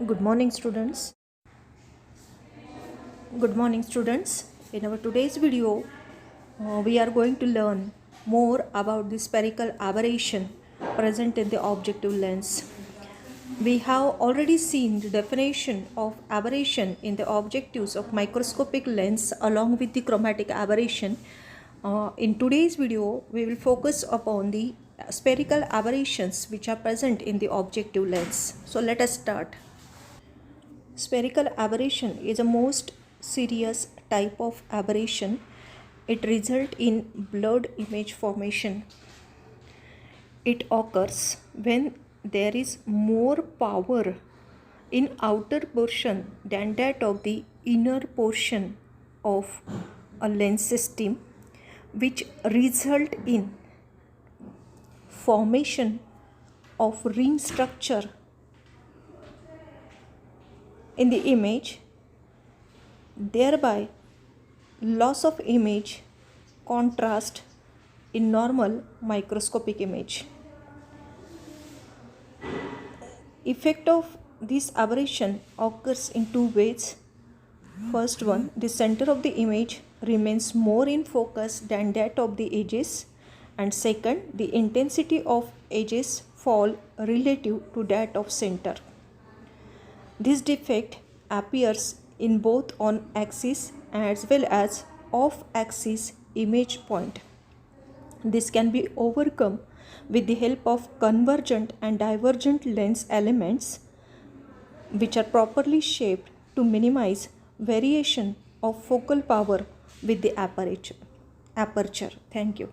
Good morning, students. Good morning, students. In our today's video, we are going to learn more about the spherical aberration present in the objective lens. We have already seen the definition of aberration in the objectives of microscopic lens along with the chromatic aberration. In today's video, we will focus upon the spherical aberrations which are present in the objective lens. So let us start. Spherical aberration is a most serious type of aberration. It results in blurred image formation. It occurs when there is more power in outer portion than that of the inner portion of a lens system, which result in formation of ring structure in the image, thereby loss of image contrast in normal microscopic image. Effect of this aberration occurs in two ways. First one, the center of the image remains more in focus than that of the edges, and second, the intensity of edges fall relative to that of center. This defect appears in both on axis as well as off axis image point. This can be overcome with the help of convergent and divergent lens elements, which are properly shaped to minimize variation of focal power with the aperture. Thank you.